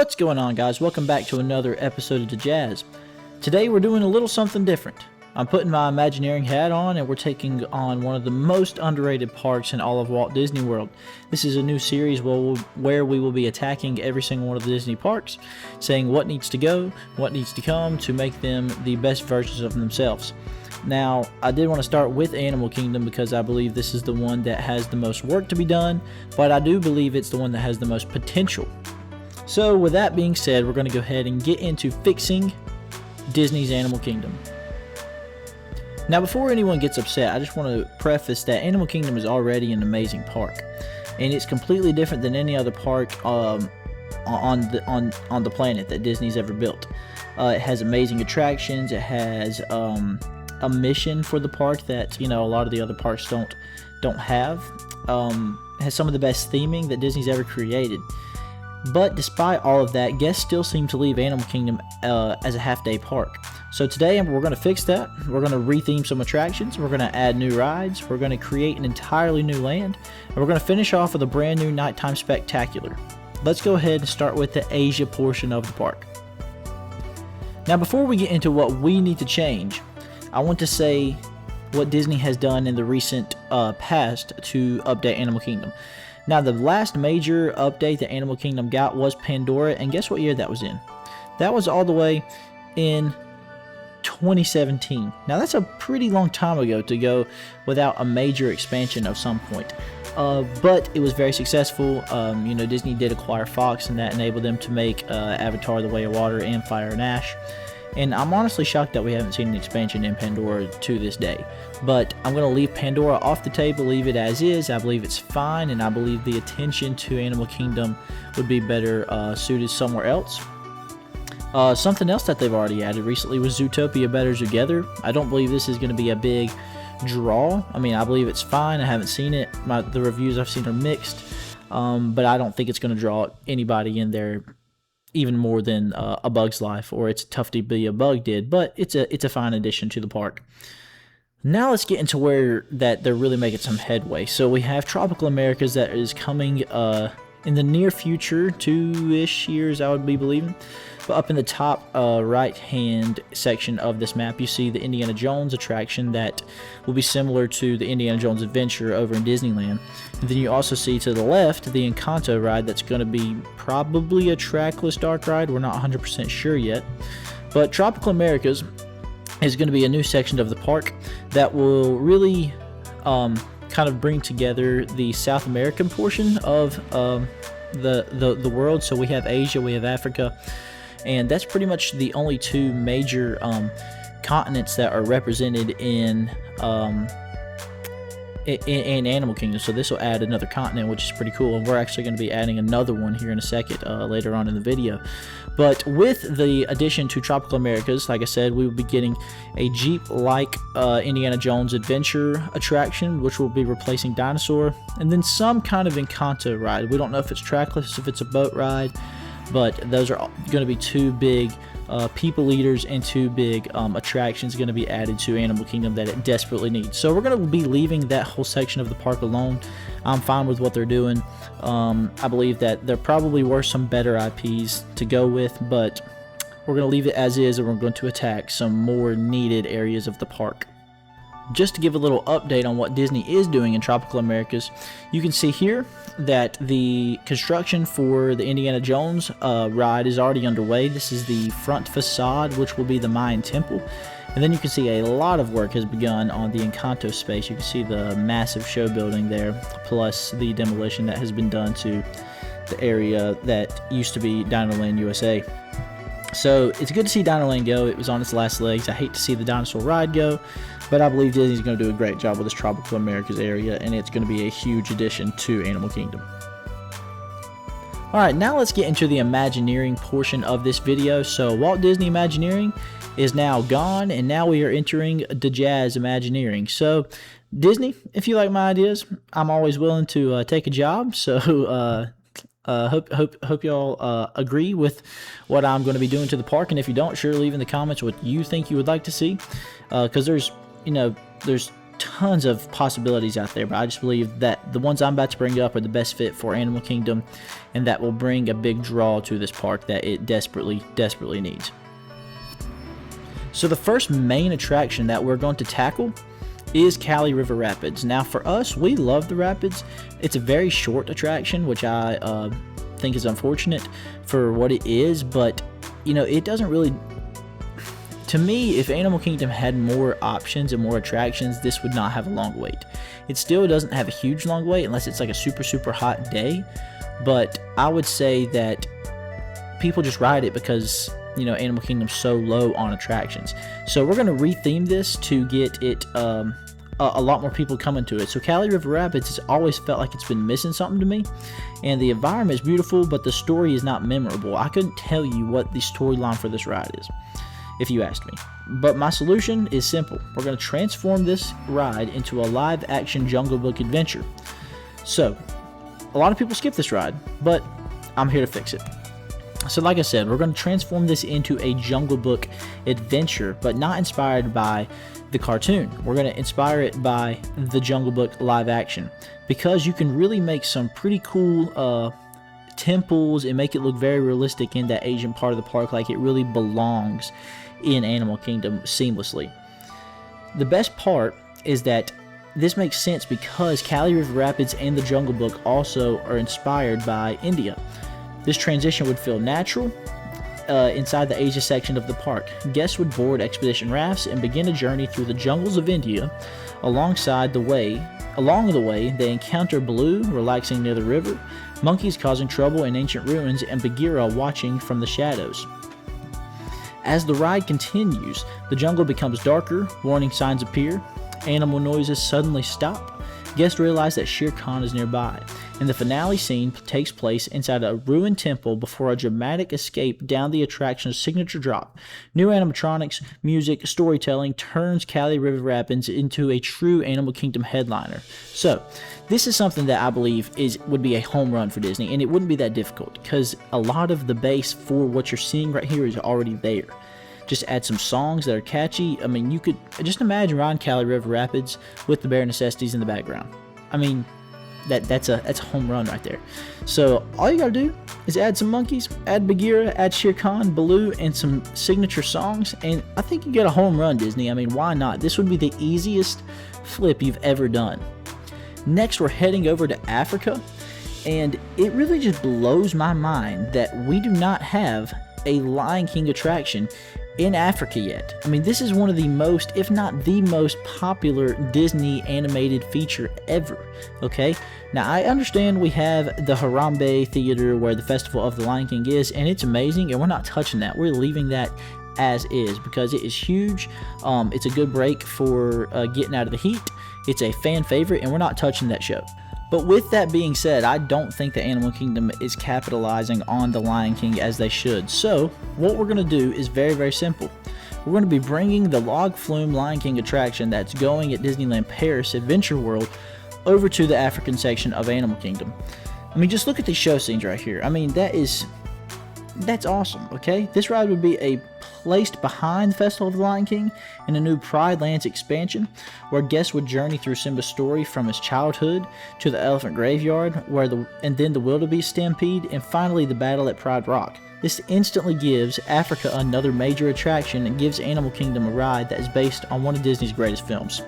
What's going on, guys? Welcome back to another episode of The Jazz. Today we're doing a little something different. I'm putting my Imagineering hat on and we're taking on one of the most underrated parks in all of Walt Disney World. This is a new series where we will be attacking every single one of the Disney parks, saying what needs to go, what needs to come to make them the best versions of themselves. Now, I did want to start with Animal Kingdom because I believe this is the one that has the most work to be done, but I do believe it's the one that has the most potential. So with that being said, we're going to go ahead and get into fixing Disney's Animal Kingdom. Now, before anyone gets upset, I just want to preface that Animal Kingdom is already an amazing park, and it's completely different than any other park on the planet that Disney's ever built. It has amazing attractions. It has a mission for the park that a lot of the other parks don't have. It has some of the best theming that Disney's ever created. But despite all of that, guests still seem to leave Animal Kingdom as a half-day park. So today we're going to fix that. We're going to retheme some attractions. We're going to add new rides. We're going to create an entirely new land. And we're going to finish off with a brand new nighttime spectacular. Let's go ahead and start with the Asia portion of the park. Now, before we get into what we need to change, I want to say what Disney has done in the recent past to update Animal Kingdom. Now, the last major update that Animal Kingdom got was Pandora, and guess what year that was in? That was all the way in 2017. Now, that's a pretty long time ago to go without a major expansion of some point. But it was very successful. Disney did acquire Fox, and that enabled them to make Avatar: The Way of Water and Fire and Ash. And I'm honestly shocked that we haven't seen an expansion in Pandora to this day. But I'm going to leave Pandora off the table, leave it as is. I believe it's fine, and I believe the attention to Animal Kingdom would be better suited somewhere else. Something else that they've already added recently was Zootopia Better Together. I don't believe this is going to be a big draw. I mean, I believe it's fine. I haven't seen it. The reviews I've seen are mixed. But I don't think it's going to draw anybody in there even more than A Bug's Life or It's Tough to Be a Bug did, but it's a fine addition to the park. Now let's get into where that they're really making some headway. So we have Tropical Americas that is coming in the near future, 2-ish years I would be believing. But up in the top right-hand section of this map, you see the Indiana Jones attraction that will be similar to the Indiana Jones Adventure over in Disneyland. And then you also see to the left the Encanto ride that's going to be probably a trackless dark ride. We're not 100% sure yet. But Tropical Americas is going to be a new section of the park that will really kind of bring together the South American portion of the world. So we have Asia, we have Africa, and that's pretty much the only two major continents that are represented in Animal Kingdom. So this will add another continent, which is pretty cool, and we're actually going to be adding another one here in a second later on in the video. But with the addition to Tropical Americas, like I said, we will be getting a Jeep-like Indiana Jones Adventure attraction, which will be replacing Dinosaur, and then some kind of Encanto ride. We don't know if it's trackless, if it's a boat ride, but those are going to be two big people eaters and two big attractions going to be added to Animal Kingdom that it desperately needs. So we're going to be leaving that whole section of the park alone. I'm fine with what they're doing. I believe that there probably were some better IPs to go with, but we're going to leave it as is, and we're going to attack some more needed areas of the park. Just to give a little update on what Disney is doing in Tropical Americas, you can see here that the construction for the Indiana Jones ride is already underway. This is the front facade, which will be the Mayan temple. And then you can see a lot of work has begun on the Encanto space. You can see the massive show building there, plus the demolition that has been done to the area that used to be Dinoland USA. So it's good to see Dinoland go. It was on its last legs. I hate to see the dinosaur ride go, but I believe Disney's going to do a great job with this Tropical Americas area, and it's going to be a huge addition to Animal Kingdom. Alright, now let's get into the Imagineering portion of this video. So Walt Disney Imagineering is now gone, and now we are entering the Jazz Imagineering. So Disney, if you like my ideas, I'm always willing to take a job. So hope y'all agree with what I'm going to be doing to the park, and if you don't, sure, leave in the comments what you think you would like to see, because there's tons of possibilities out there, but I just believe that the ones I'm about to bring up are the best fit for Animal Kingdom, and that will bring a big draw to this park that it desperately needs. So the first main attraction that we're going to tackle is Cali River Rapids. Now for us, we love the rapids. It's a very short attraction, which I think is unfortunate for what it is, but you know, it doesn't really, to me, if Animal Kingdom had more options and more attractions, this would not have a long wait. It still doesn't have a huge long wait unless it's like a super hot day, but I would say that people just ride it because, you know, Animal Kingdom's so low on attractions. So we're going to retheme this to get it a lot more people coming to it. So Cali River Rapids has always felt like it's been missing something to me, and the environment is beautiful, but the story is not memorable. I couldn't tell you what the storyline for this ride is if you asked me. But my solution is simple. We're going to transform this ride into a live action Jungle Book adventure. So a lot of people skip this ride, but I'm here to fix it. So like I said, we're going to transform this into a Jungle Book adventure, but not inspired by the cartoon. We're going to inspire it by the Jungle Book live action, because you can really make some pretty cool temples and make it look very realistic in that Asian part of the park, like it really belongs in Animal Kingdom seamlessly. The best part is that this makes sense because Cali River Rapids and the Jungle Book also are inspired by India. This transition would feel natural inside the Asia section of the park. Guests would board expedition rafts and begin a journey through the jungles of India. Along the way, they encounter Baloo relaxing near the river, monkeys causing trouble in ancient ruins, and Bagheera watching from the shadows. As the ride continues, the jungle becomes darker, warning signs appear, animal noises suddenly stop. Guests realize that Shere Khan is nearby, and the finale scene takes place inside a ruined temple before a dramatic escape down the attraction's signature drop. New animatronics, music, storytelling turns Cali River Rapids into a true Animal Kingdom headliner. So, this is something that I believe would be a home run for Disney, and it wouldn't be that difficult because a lot of the base for what you're seeing right here is already there. Just add some songs that are catchy. I mean, you could just imagine riding Cali River Rapids with the Bare Necessities in the background. I mean, that's a home run right there. So all you gotta do is add some monkeys, add Bagheera, add Shere Khan, Baloo, and some signature songs, and I think you get a home run, Disney. I mean, why not? This would be the easiest flip you've ever done. Next, we're heading over to Africa, and it really just blows my mind that we do not have a Lion King attraction in Africa yet. I mean, this is one of the most, if not the most popular Disney animated feature ever, okay? Now, I understand we have the Harambe Theater where the Festival of the Lion King is, and it's amazing, and we're not touching that. We're leaving that as is because it is huge. It's a good break for getting out of the heat. It's a fan favorite, and we're not touching that show. But with that being said, I don't think the Animal Kingdom is capitalizing on the Lion King as they should. So what we're going to do is very simple. We're going to be bringing the Log Flume Lion King attraction that's going at Disneyland Paris Adventure World over to the African section of Animal Kingdom. I mean, just look at these show scenes right here. I mean, that's awesome, okay? This ride would be placed behind the Festival of the Lion King in a new Pride Lands expansion, where guests would journey through Simba's story from his childhood to the Elephant Graveyard, and then the Wildebeest Stampede, and finally the battle at Pride Rock. This instantly gives Africa another major attraction and gives Animal Kingdom a ride that is based on one of Disney's greatest films.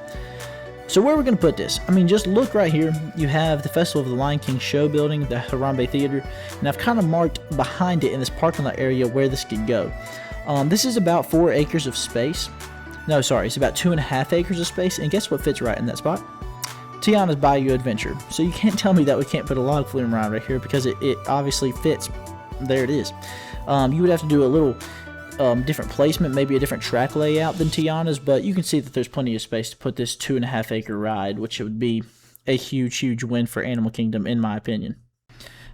So where are we going to put this? I mean, just look right here. You have the Festival of the Lion King show building, the Harambe Theater, and I've kind of marked behind it in this parking lot area where this could go. This is about 4 acres of space. No, sorry, it's about 2.5 acres of space, and guess what fits right in that spot? Tiana's Bayou Adventure. So you can't tell me that we can't put a log flume ride right here because it obviously fits. There it is. You would have to do a little different placement, maybe a different track layout than Tiana's, but you can see that there's plenty of space to put this 2.5 acre ride, which would be a huge win for Animal Kingdom in my opinion.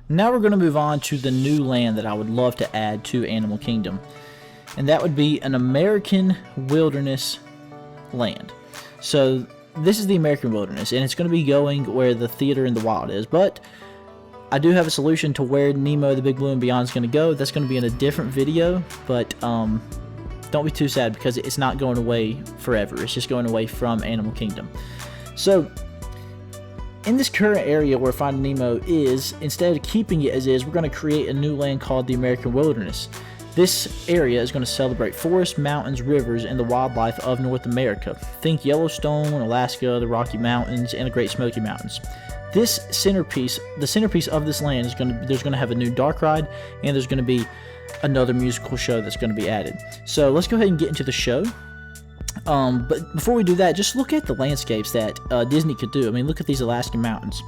Now we're going to move on to the new land that I would love to add to Animal Kingdom, and that would be an American wilderness land. So this is the American wilderness, and it's going to be going where the Theater in the Wild is, but I do have a solution to where Nemo, the Big Blue, and Beyond is going to go. That's going to be in a different video, but don't be too sad, because it's not going away forever. It's just going away from Animal Kingdom. So in this current area where Finding Nemo is, instead of keeping it as is, we're going to create a new land called the American Wilderness. This area is going to celebrate forests, mountains, rivers, and the wildlife of North America. Think Yellowstone, Alaska, the Rocky Mountains, and the Great Smoky Mountains. The centerpiece of this land is there's going to have a new dark ride, and there's going to be another musical show that's going to be added. So let's go ahead and get into the show. But before we do that, just look at the landscapes that Disney could do. I mean, look at these Alaskan mountains.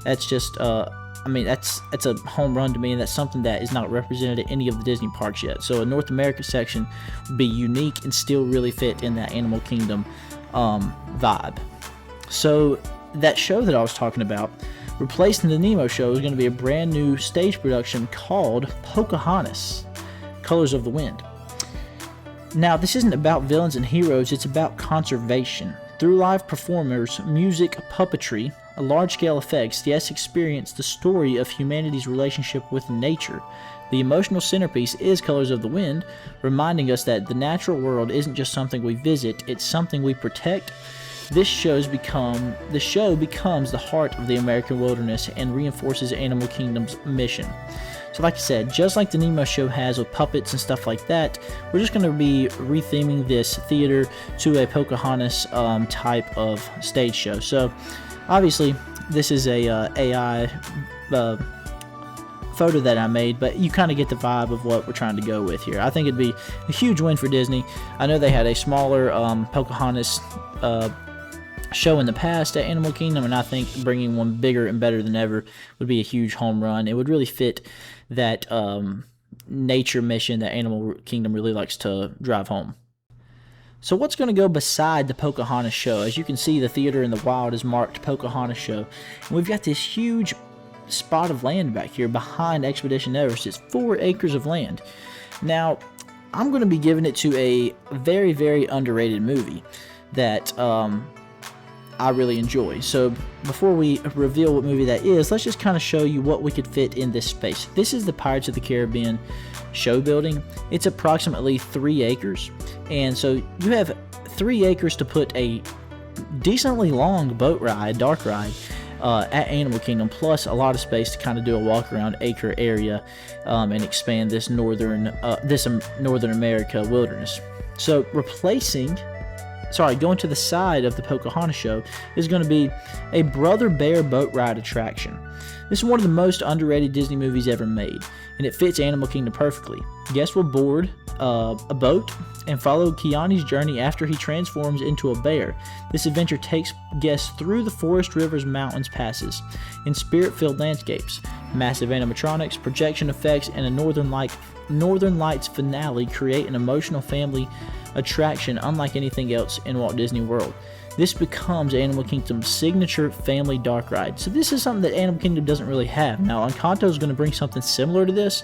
That's just, that's a home run to me, and that's something that is not represented at any of the Disney parks yet. So a North America section would be unique and still really fit in that Animal Kingdom vibe. So that show that I was talking about, replacing the Nemo show, is going to be a brand new stage production called Pocahontas, Colors of the Wind. Now, this isn't about villains and heroes, it's about conservation. Through live performers, music, puppetry, large-scale effects, the guests experience the story of humanity's relationship with nature. The emotional centerpiece is Colors of the Wind, reminding us that the natural world isn't just something we visit, it's something we protect. The show becomes the heart of the American wilderness and reinforces Animal Kingdom's mission. So like I said, just like the Nemo show has with puppets and stuff like that, we're just going to be retheming this theater to a Pocahontas type of stage show. So obviously this is a AI photo that I made, but you kind of get the vibe of what we're trying to go with here. I think it'd be a huge win for Disney. I know they had a smaller Pocahontas show in the past at Animal Kingdom, and I think bringing one bigger and better than ever would be a huge home run. It would really fit that nature mission that Animal Kingdom really likes to drive home. So what's going to go beside the Pocahontas show? As you can see, the theater in the wild is marked Pocahontas show, and we've got this huge spot of land back here behind Expedition Everest. It's 4 acres of land. Now, I'm going to be giving it to a very, very underrated movie that I really enjoy. So before we reveal what movie that is, let's just kind of show you what we could fit in this space. This is the Pirates of the Caribbean show building. It's approximately 3 acres, and so you have 3 acres to put a decently long boat ride, dark ride, at Animal Kingdom, plus a lot of space to kind of do a walk around acre area and expand this Northern America wilderness. So going to the side of the Pocahontas show is going to be a Brother Bear boat ride attraction. This is one of the most underrated Disney movies ever made, and it fits Animal Kingdom perfectly. Guests will board a boat and follow Kiani's journey after he transforms into a bear. This adventure takes guests through the forest, rivers, mountains, passes, in spirit-filled landscapes. Massive animatronics, projection effects, and a Northern Lights finale create an emotional family attraction unlike anything else in Walt Disney World. This becomes Animal Kingdom's signature family dark ride. So this is something that Animal Kingdom doesn't really have. Now, Encanto is going to bring something similar to this,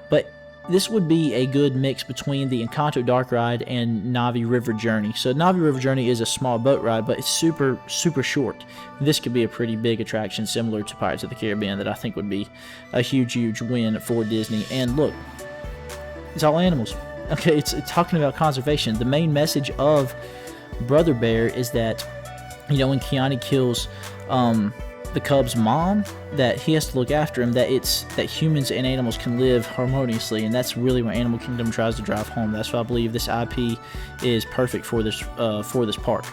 but this would be a good mix between the Encanto dark ride and Navi River Journey. So Navi River Journey is a small boat ride, but it's super, super short. This could be a pretty big attraction similar to Pirates of the Caribbean that I think would be a huge, huge win for Disney. And look, it's all animals. Okay, it's talking about conservation. The main message of Brother Bear is that, when Kiani kills the cub's mom, that he has to look after him, that humans and animals can live harmoniously, and that's really what Animal Kingdom tries to drive home. That's why I believe this IP is perfect for this park.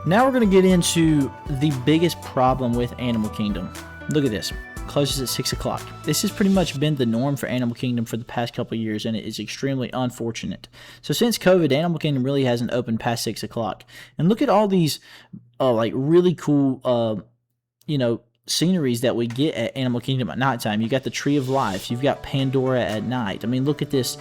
Now we're going to get into the biggest problem with Animal Kingdom. Look at this. Closes at 6 o'clock. This has pretty much been the norm for Animal Kingdom for the past couple of years, and it is extremely unfortunate. So since COVID, Animal Kingdom really hasn't opened past 6 o'clock. And look at all these really cool sceneries that we get at Animal Kingdom at nighttime. You got the Tree of Life. You've got Pandora at night. I mean, look at this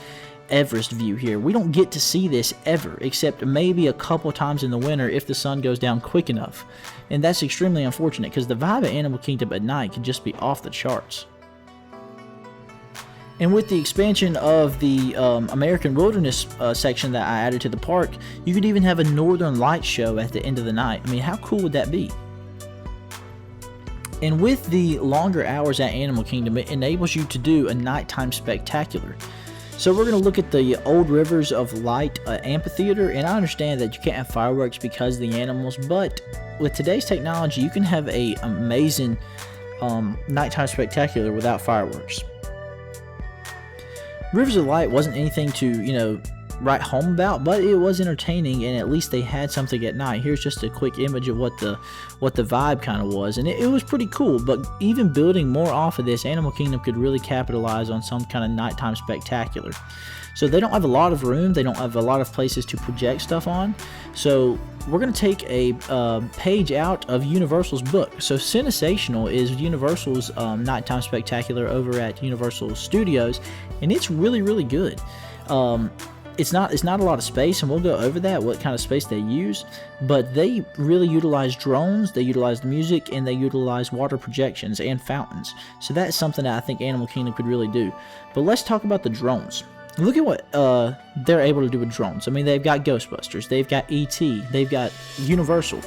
Everest view here. We don't get to see this ever, except maybe a couple times in the winter if the sun goes down quick enough. And that's extremely unfortunate, because the vibe at Animal Kingdom at night can just be off the charts. And with the expansion of the American Wilderness section that I added to the park, you could even have a Northern Lights show at the end of the night. I mean, how cool would that be? And with the longer hours at Animal Kingdom, it enables you to do a nighttime spectacular. So we're going to look at the Old Rivers of Light amphitheater, and I understand that you can't have fireworks because of the animals, but with today's technology, you can have a amazing nighttime spectacular without fireworks. Rivers of Light wasn't anything to, write home about, but it was entertaining, and at least they had something at night. Here's just a quick image of what the vibe kind of was, and it was pretty cool. But even building more off of this, Animal Kingdom could really capitalize on some kind of nighttime spectacular. So they don't have a lot of room, they don't have a lot of places to project stuff on, so we're going to take a page out of Universal's book. So Cinesational is Universal's nighttime spectacular over at Universal Studios, and it's really, really good. It's not a lot of space, and we'll go over that, what kind of space they use, but they really utilize drones, they utilize the music, and they utilize water projections and fountains. So that's something that I think Animal Kingdom could really do. But let's talk about the drones. Look at what they're able to do with drones. I mean, they've got Ghostbusters, they've got E.T., they've got Universal.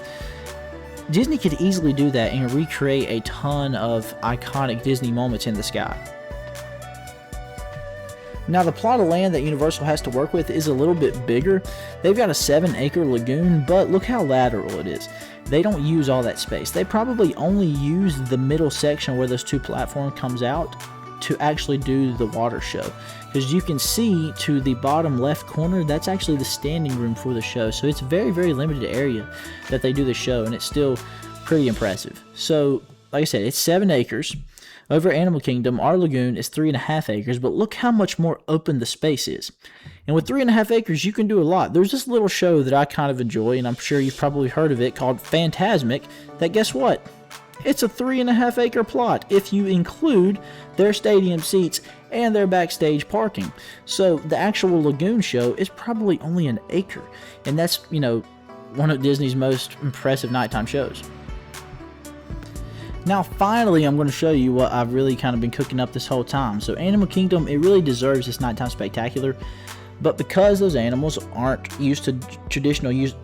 Disney could easily do that and recreate a ton of iconic Disney moments in the sky. Now, the plot of land that Universal has to work with is a little bit bigger. They've got a 7-acre lagoon, but look how lateral it is. They don't use all that space. They probably only use the middle section where those two platforms comes out to actually do the water show. Because you can see to the bottom left corner, that's actually the standing room for the show. So it's a very, very limited area that they do the show, and it's still pretty impressive. So, like I said, it's 7 acres. Over at Animal Kingdom, our lagoon is 3.5 acres, but look how much more open the space is. And with 3.5 acres, you can do a lot. There's this little show that I kind of enjoy, and I'm sure you've probably heard of it, called Fantasmic, that guess what? It's a 3.5 acre plot if you include their stadium seats and their backstage parking. So the actual lagoon show is probably only an acre, and that's, one of Disney's most impressive nighttime shows. Now, finally, I'm going to show you what I've really kind of been cooking up this whole time. So, Animal Kingdom, it really deserves this nighttime spectacular, but because those animals aren't used to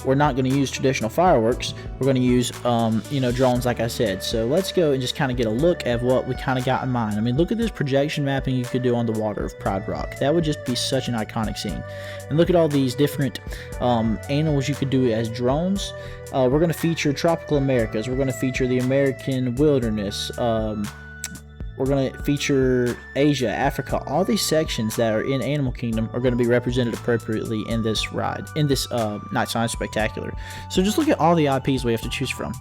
we're not going to use traditional fireworks. We're going to use, drones, like I said. So, let's go and just kind of get a look at what we kind of got in mind. I mean, look at this projection mapping you could do on the water of Pride Rock. That would just be such an iconic scene. And look at all these different animals you could do as drones. We're going to feature tropical Americas. We're going to feature the American wilderness. We're going to feature Asia, Africa. All these sections that are in Animal Kingdom are going to be represented appropriately in this ride, in this Nighttime Spectacular. So just look at all the IPs we have to choose from.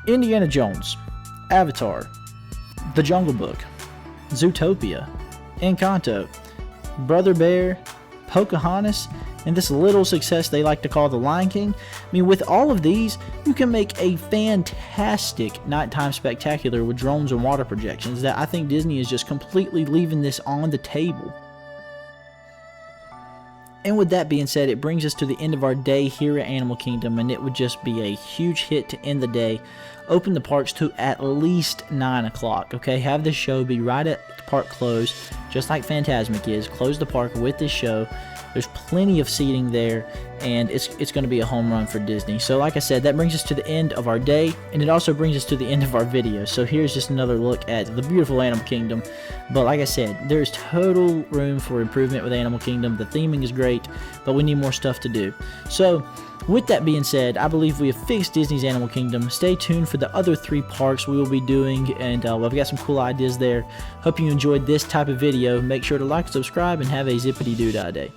Indiana Jones, Avatar, The Jungle Book, Zootopia, Encanto, Brother Bear, Pocahontas, and this little success they like to call The Lion King. I mean, with all of these, you can make a fantastic nighttime spectacular with drones and water projections that I think Disney is just completely leaving this on the table. And with that being said, it brings us to the end of our day here at Animal Kingdom, and it would just be a huge hit to end the day. Open the parks to at least 9 o'clock, okay? Have this show be right at the park close, just like Fantasmic is. Close the park with this show. There's plenty of seating there, and it's going to be a home run for Disney. So like I said, that brings us to the end of our day, and it also brings us to the end of our video. So here's just another look at the beautiful Animal Kingdom. But like I said, there's total room for improvement with Animal Kingdom. The theming is great, but we need more stuff to do. So with that being said, I believe we have fixed Disney's Animal Kingdom. Stay tuned for the other 3 parks we will be doing, and we've got some cool ideas there. Hope you enjoyed this type of video. Make sure to like, subscribe, and have a zippity-doo-dah day.